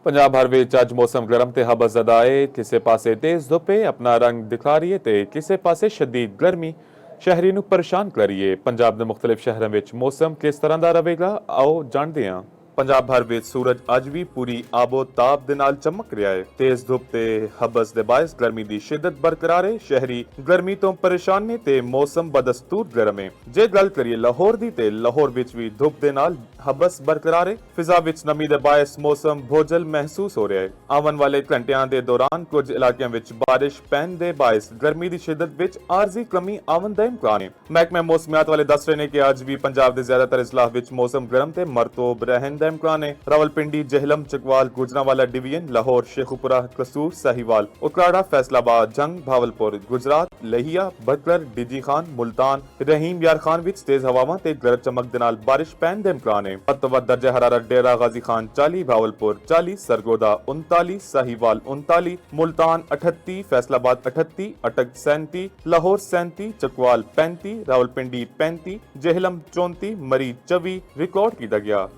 पंजाब भर विच अज मौसम गर्म ते हबसज़दा है। किसी पासे तेज धुप अपना रंग दिखा रही है ते किसी पासे शदीद गर्मी शहरी नूं परेशान कर रही है। पंजाब दे मुख्तलिफ शहरों में मौसम किस तरह का रहेगा, आओ जानते हैं। पंजाब भर में सूरज अज भी पूरी आबो ताब दे नाल चमक रहा है। तेज धुप ते हबस दे बायस गर्मी की शिद्दत बरकरार है। शहरी गर्मी तो परेशान ने ते मौसम बदस्तूर गर्म है। जे गल करिए लाहौर दी ते लाहौर विच भी धुप दे नाल हबस बरकरार है। फिजा विच नमी दे बायस मौसम भोजल महसूस हो रहा है। आवन वाले घंटियां दे दौरान कुछ इलाकों विच बारिश पैन दे बायस गर्मी की शिद्दत विच आरजी कमी आवन दा इम्कान है। महकमा मौसमियात वाले दस रहे ने कि अज भी पंजाब के ज्यादातर इजलाह विच मौसम गर्म ते मरतूब रहन दा इम्कान है। रावलपिंडी, जहलम, चकवाल, गुजरांवाला डिवीजन, लाहौर, शेखुपुरा, कसूर, साहिवाल, उकराड़ा, फैसलाबाद, जंग, भावलपुर, गुजरात, लहिया, बकलर, डीजी खान, मुल्तान, रहीम यार खान विच तेज हवावां ते गरज चमक दे नाल बारिश पैन दा इम्कान है। मतवद दर्जा हरारत डेरा गाजी खान 40, भावलपुर 40, सरगोदा 39, साहिवाल 39, मुल्तान 38, फैसलाबाद 38, अटक 37, लाहौर 37, चकवाल 35, रावलपिंडी 35, जहलम 34, मरी 24 रिकॉर्ड किया गया।